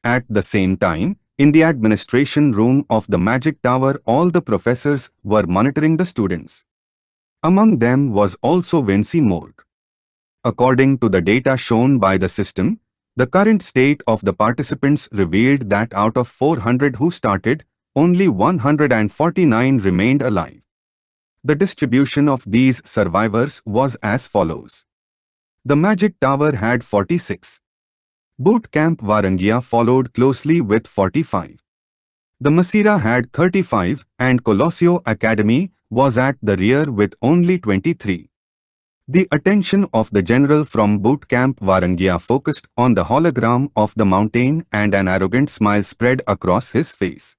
At the same time, in the administration room of the Magic Tower, all the professors were monitoring the students. Among them was also Vinci Morgue. According to the data shown by the system, the current state of the participants revealed that out of 400 who started, only 149 remained alive. The distribution of these survivors was as follows. The Magic Tower had 46. Boot Camp Varangia followed closely with 45. The Masira had 35 and Colosseo Academy was at the rear with only 23. The attention of the general from Boot Camp Varangia focused on the hologram of the mountain and an arrogant smile spread across his face.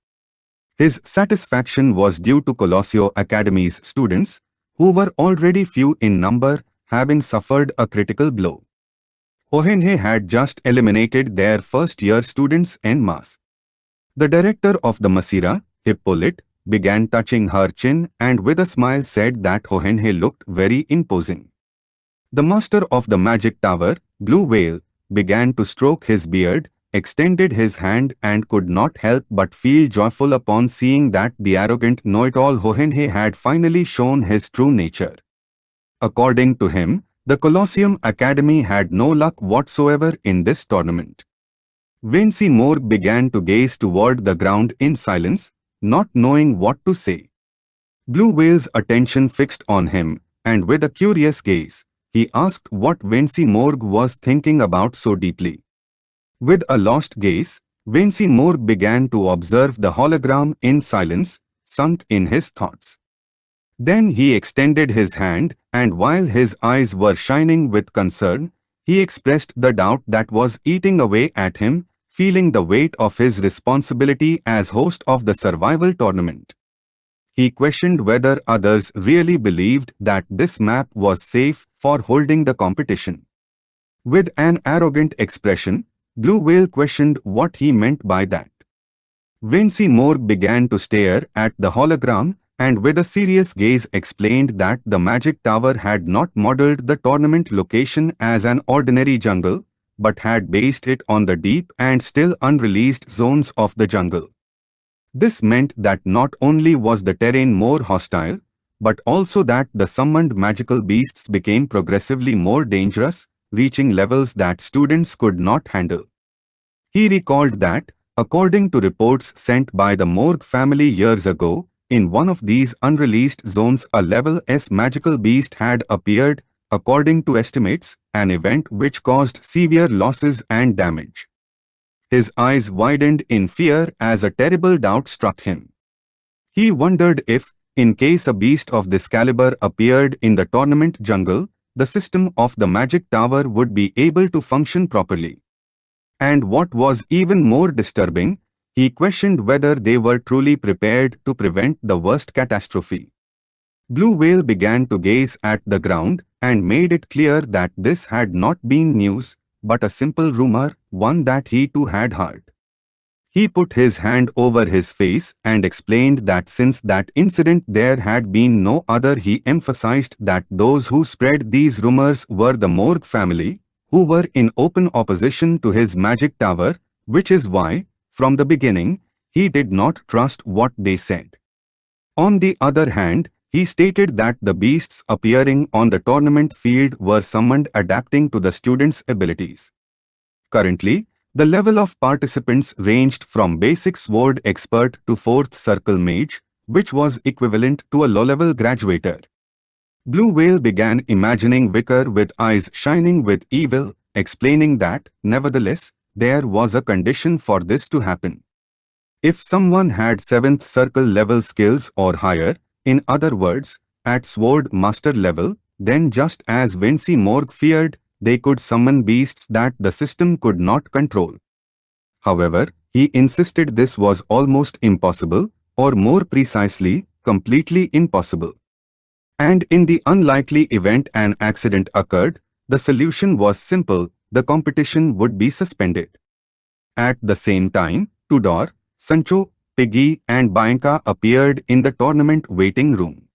His satisfaction was due to Colosseo Academy's students, who were already few in number, having suffered a critical blow. Hohenhe had just eliminated their first-year students en masse. The director of the Masira, Hippolyte, began touching her chin and with a smile said that Hohenhe looked very imposing. The master of the Magic Tower, Blue Whale, began to stroke his beard, extended his hand and could not help but feel joyful upon seeing that the arrogant know-it-all Hohenhe had finally shown his true nature. According to him, the Colosseum Academy had no luck whatsoever in this tournament. Vinci Morgue began to gaze toward the ground in silence, not knowing what to say. Blue Whale's attention fixed on him, and with a curious gaze, he asked what Vinci Morgue was thinking about so deeply. With a lost gaze, Vinci Morgue began to observe the hologram in silence, sunk in his thoughts. Then he extended his hand, and while his eyes were shining with concern, he expressed the doubt that was eating away at him, feeling the weight of his responsibility as host of the survival tournament. He questioned whether others really believed that this map was safe for holding the competition. With an arrogant expression, Blue Whale questioned what he meant by that. Vinci Morgue began to stare at the hologram, and with a serious gaze explained that the Magic Tower had not modeled the tournament location as an ordinary jungle, but had based it on the deep and still unreleased zones of the jungle. This meant that not only was the terrain more hostile, but also that the summoned magical beasts became progressively more dangerous, reaching levels that students could not handle. He recalled that, according to reports sent by the Morgue family years ago, in one of these unreleased zones a level S magical beast had appeared, according to estimates, an event which caused severe losses and damage. His eyes widened in fear as a terrible doubt struck him. He wondered if, in case a beast of this caliber appeared in the tournament jungle, the system of the Magic Tower would be able to function properly. And what was even more disturbing, he questioned whether they were truly prepared to prevent the worst catastrophe. Blue Whale began to gaze at the ground and made it clear that this had not been news, but a simple rumor, one that he too had heard. He put his hand over his face and explained that since that incident there had been no other. He emphasized that those who spread these rumors were the Morgue family, who were in open opposition to his Magic Tower, which is why, from the beginning, he did not trust what they said. On the other hand, he stated that the beasts appearing on the tournament field were summoned adapting to the students' abilities. Currently, the level of participants ranged from basic sword expert to 4th circle mage, which was equivalent to a low-level graduator. Blue Whale began imagining Wicker with eyes shining with evil, explaining that, nevertheless, there was a condition for this to happen. If someone had 7th circle level skills or higher, in other words, at sword master level, then just as Vinci Morgue feared, they could summon beasts that the system could not control. However, he insisted this was almost impossible, or more precisely, completely impossible. And in the unlikely event an accident occurred, the solution was simple: the competition would be suspended. At the same time, Tudor, Sancho, Piggy and Bianca appeared in the tournament waiting room.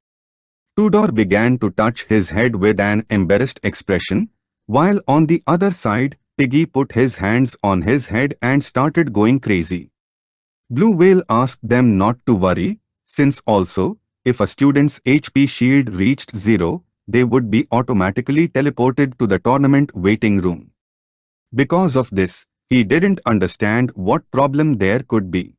Tudor began to touch his head with an embarrassed expression, while on the other side, Piggy put his hands on his head and started going crazy. Blue Whale asked them not to worry, since also, if a student's HP shield reached 0, they would be automatically teleported to the tournament waiting room. Because of this, he didn't understand what problem there could be.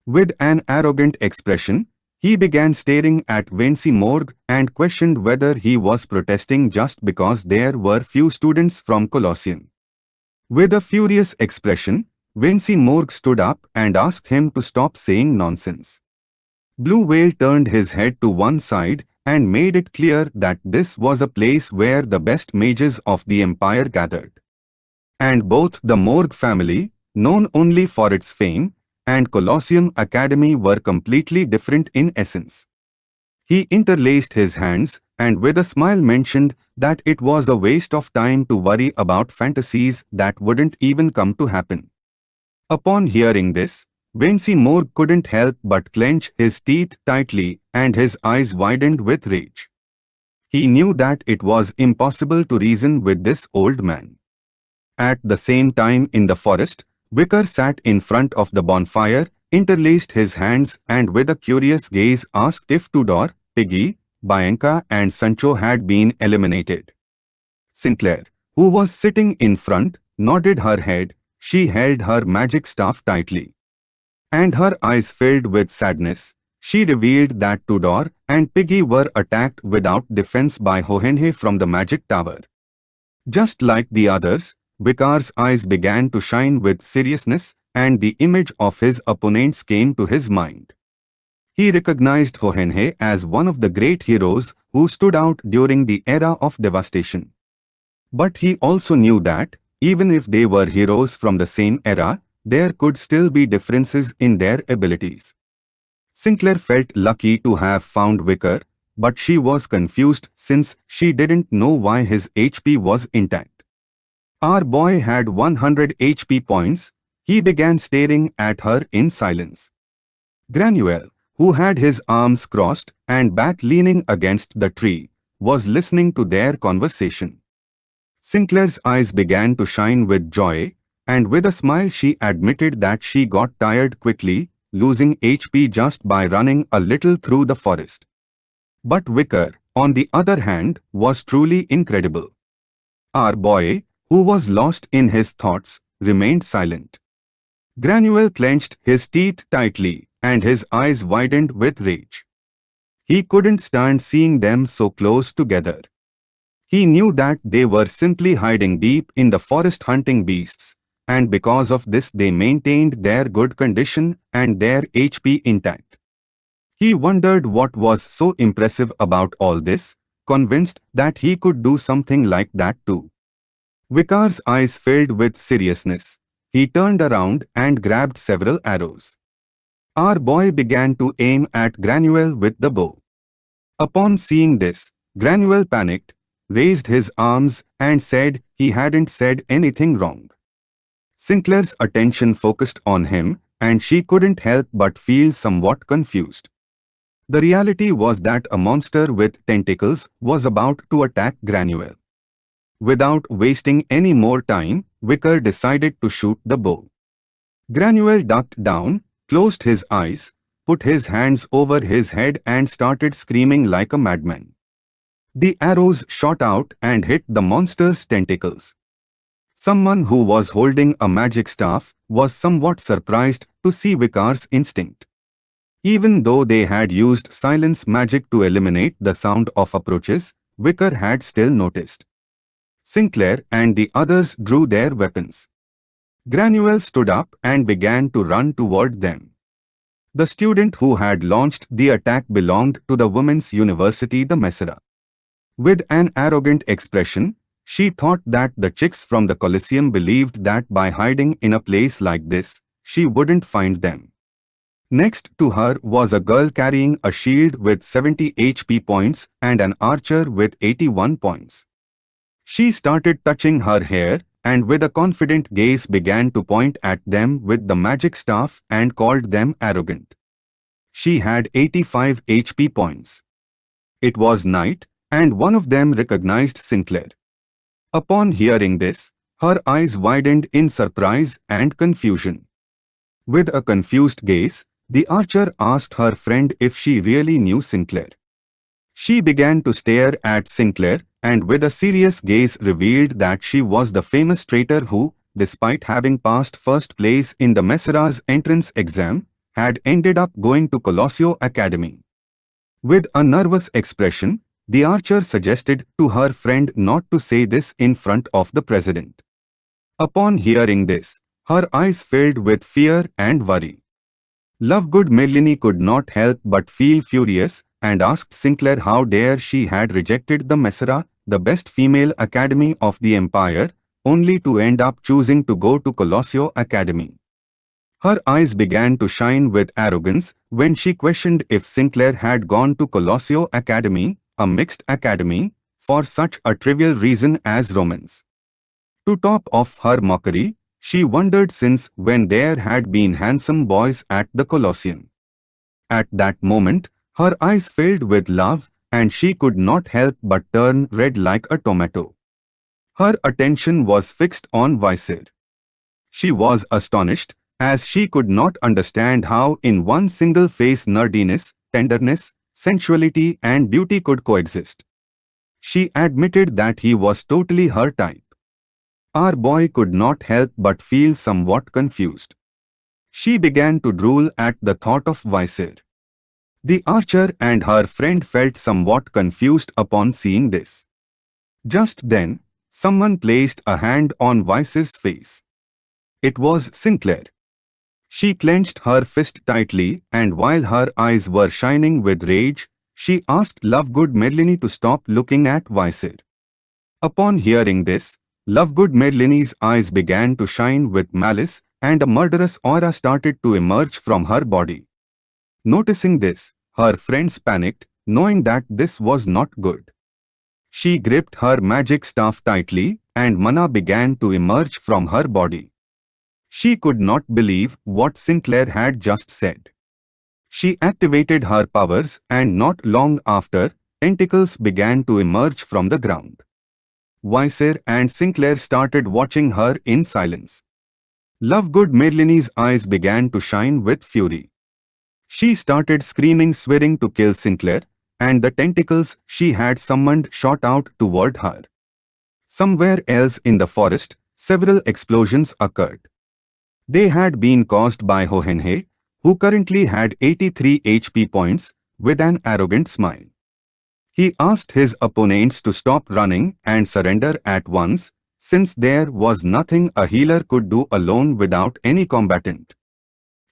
With an arrogant expression, he began staring at Vinci Morgue and questioned whether he was protesting just because there were few students from Colosseum. With a furious expression, Vinci Morgue stood up and asked him to stop saying nonsense. Blue Whale turned his head to one side and made it clear that this was a place where the best mages of the empire gathered. And both the Morgue family, known only for its fame, and Colosseum Academy were completely different in essence. He interlaced his hands and with a smile mentioned that it was a waste of time to worry about fantasies that wouldn't even come to happen. Upon hearing this, Vinci Morgue couldn't help but clench his teeth tightly and his eyes widened with rage. He knew that it was impossible to reason with this old man. At the same time in the forest, Wicker sat in front of the bonfire, interlaced his hands and with a curious gaze asked if Tudor, Piggy, Bianca and Sancho had been eliminated. Sinclair, who was sitting in front, nodded her head. She held her magic staff tightly. And her eyes filled with sadness. She revealed that Tudor and Piggy were attacked without defense by Hohenhe from the magic tower. Just like the others, Wicker's eyes began to shine with seriousness, and the image of his opponents came to his mind. He recognized Hohenhe as one of the great heroes who stood out during the era of devastation. But he also knew that, even if they were heroes from the same era, there could still be differences in their abilities. Sinclair felt lucky to have found Wicker, but she was confused since she didn't know why his HP was intact. Our boy had 100 HP points. He began staring at her in silence. Granuel, who had his arms crossed and back leaning against the tree, was listening to their conversation. Sinclair's eyes began to shine with joy, and with a smile she admitted that she got tired quickly, losing HP just by running a little through the forest. But Wicker, on the other hand, was truly incredible. Our boy, who was lost in his thoughts, remained silent. Granuel clenched his teeth tightly, and his eyes widened with rage. He couldn't stand seeing them so close together. He knew that they were simply hiding deep in the forest hunting beasts, and because of this they maintained their good condition and their HP intact. He wondered what was so impressive about all this, convinced that he could do something like that too. Wicker's eyes filled with seriousness. He turned around and grabbed several arrows. Our boy began to aim at Granuel with the bow. Upon seeing this, Granuel panicked, raised his arms and said he hadn't said anything wrong. Sinclair's attention focused on him and she couldn't help but feel somewhat confused. The reality was that a monster with tentacles was about to attack Granuel. Without wasting any more time, Wicker decided to shoot the bow. Granuel ducked down, closed his eyes, put his hands over his head and started screaming like a madman. The arrows shot out and hit the monster's tentacles. Someone who was holding a magic staff was somewhat surprised to see Wicker's instinct. Even though they had used silence magic to eliminate the sound of approaches, Wicker had still noticed. Sinclair and the others drew their weapons. Granuel stood up and began to run toward them. The student who had launched the attack belonged to the Women's University, the Messa. With an arrogant expression, she thought that the chicks from the Colosseum believed that by hiding in a place like this, she wouldn't find them. Next to her was a girl carrying a shield with 70 HP points and an archer with 81 points. She started touching her hair and with a confident gaze began to point at them with the magic staff and called them arrogant. She had 85 HP points. It was night, and one of them recognized Sinclair. Upon hearing this, Her eyes widened in surprise and confusion. With a confused gaze, the archer asked her friend if she really knew Sinclair. She began to stare at Sinclair and with a serious gaze revealed that she was the famous traitor who, despite having passed first place in the Messera's entrance exam, had ended up going to Colosio Academy. With a nervous expression, the archer suggested to her friend not to say this in front of the president. Upon hearing this, her eyes filled with fear and worry. Lovegood Merlini could not help but feel furious and asked Sinclair how dare she had rejected the Messera, the best female academy of the empire, only to end up choosing to go to Colosio Academy. Her eyes began to shine with arrogance when she questioned if Sinclair had gone to Colosio Academy, a mixed academy, for such a trivial reason as romance. To top off her mockery, she wondered since when there had been handsome boys at the Colosseum. At that moment, her eyes filled with love and she could not help but turn red like a tomato. Her attention was fixed on Wicker. She was astonished, as she could not understand how in one single face nerdiness, tenderness, sensuality and beauty could coexist. She admitted that he was totally her type. Our boy could not help but feel somewhat confused. She began to drool at the thought of Wicker. The archer and her friend felt somewhat confused upon seeing this. Just then, someone placed a hand on Wicker's face. It was Sinclair. She clenched her fist tightly and while her eyes were shining with rage, she asked Lovegood Merlini to stop looking at Wicker. Upon hearing this, Lovegood Merlini's eyes began to shine with malice and a murderous aura started to emerge from her body. Noticing this, her friends panicked, knowing that this was not good. She gripped her magic staff tightly and mana began to emerge from her body. She could not believe what Sinclair had just said. She activated her powers and not long after, tentacles began to emerge from the ground. Wicker and Sinclair started watching her in silence. Lovegood Merlini's eyes began to shine with fury. She started screaming, swearing to kill Sinclair, and the tentacles she had summoned shot out toward her. Somewhere else in the forest, several explosions occurred. They had been caused by Hohenhe, who currently had 83 HP points, with an arrogant smile. He asked his opponents to stop running and surrender at once, since there was nothing a healer could do alone without any combatant.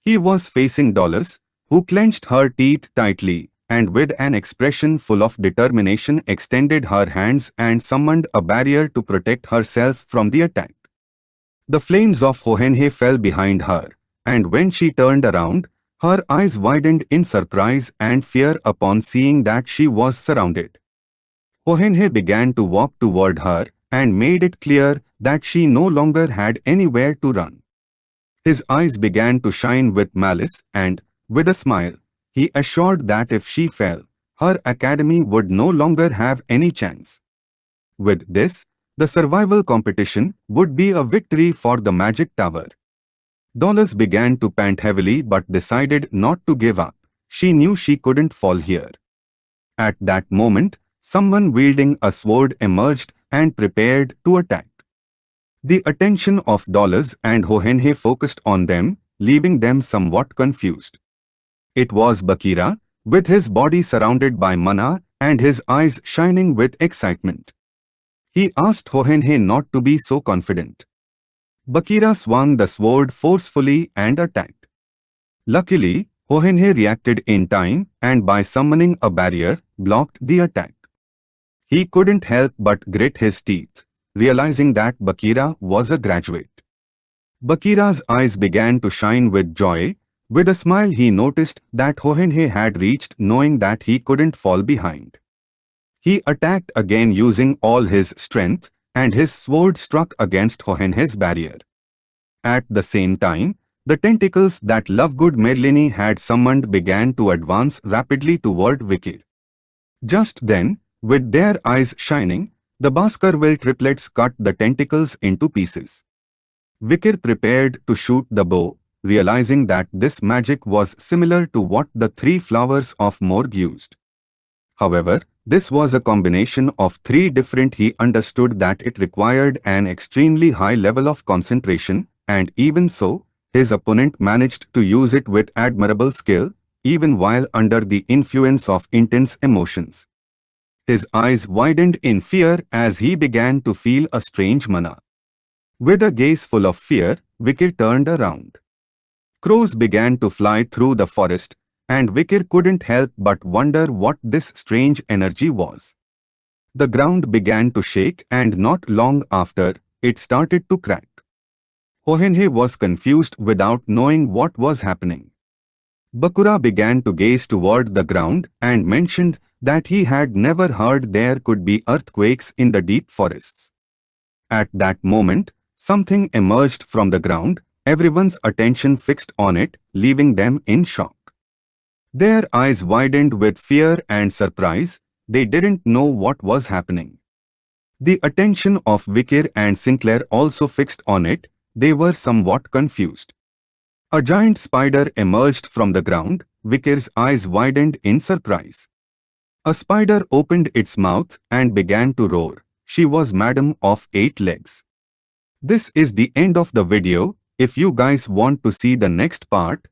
He was facing Dollars, who clenched her teeth tightly and with an expression full of determination extended her hands and summoned a barrier to protect herself from the attack. The flames of Hohenhe fell behind her, and when she turned around, her eyes widened in surprise and fear upon seeing that she was surrounded. Hohenhe began to walk toward her and made it clear that she no longer had anywhere to run. His eyes began to shine with malice and, with a smile, he assured that if she fell, her academy would no longer have any chance. With this, the survival competition would be a victory for the Magic Tower. Dollars began to pant heavily but decided not to give up. She knew she couldn't fall here. At that moment, someone wielding a sword emerged and prepared to attack. The attention of Dollars and Hohenhe focused on them, leaving them somewhat confused. It was Bakira, with his body surrounded by mana and his eyes shining with excitement. He asked Hohenhe not to be so confident. Bakira swung the sword forcefully and attacked. Luckily, Hohenhe reacted in time and by summoning a barrier, blocked the attack. He couldn't help but grit his teeth, realizing that Bakira was a graduate. Bakira's eyes began to shine with joy. With a smile he noticed that Hohenhe had reached, knowing that he couldn't fall behind. He attacked again using all his strength, and his sword struck against Hohenhe's barrier. At the same time, the tentacles that Lovegood Merlini had summoned began to advance rapidly toward Wicker. Just then, with their eyes shining, The Baskerville triplets cut the tentacles into pieces. Wicker prepared to shoot the bow, realizing that this magic was similar to what the three flowers of morgue used. However, this was a combination of three different. He understood that it required an extremely high level of concentration, and even so, his opponent managed to use it with admirable skill, even while under the influence of intense emotions. His eyes widened in fear as he began to feel a strange mana. With a gaze full of fear, Wicker turned around. Crows began to fly through the forest, and Wicker couldn't help but wonder what this strange energy was. The ground began to shake, and not long after, it started to crack. Hohenhe was confused without knowing what was happening. Bakura began to gaze toward the ground and mentioned that he had never heard there could be earthquakes in the deep forests. At that moment, something emerged from the ground, everyone's attention fixed on it, leaving them in shock. Their eyes widened with fear and surprise. They didn't know what was happening. The attention of Wicker and Sinclair also fixed on it. They were somewhat confused. A giant spider emerged from the ground. Wicker's eyes widened in surprise. A spider opened its mouth and began to roar. She was Madam of 8 Legs. This is the end of the video. If you guys want to see the next part,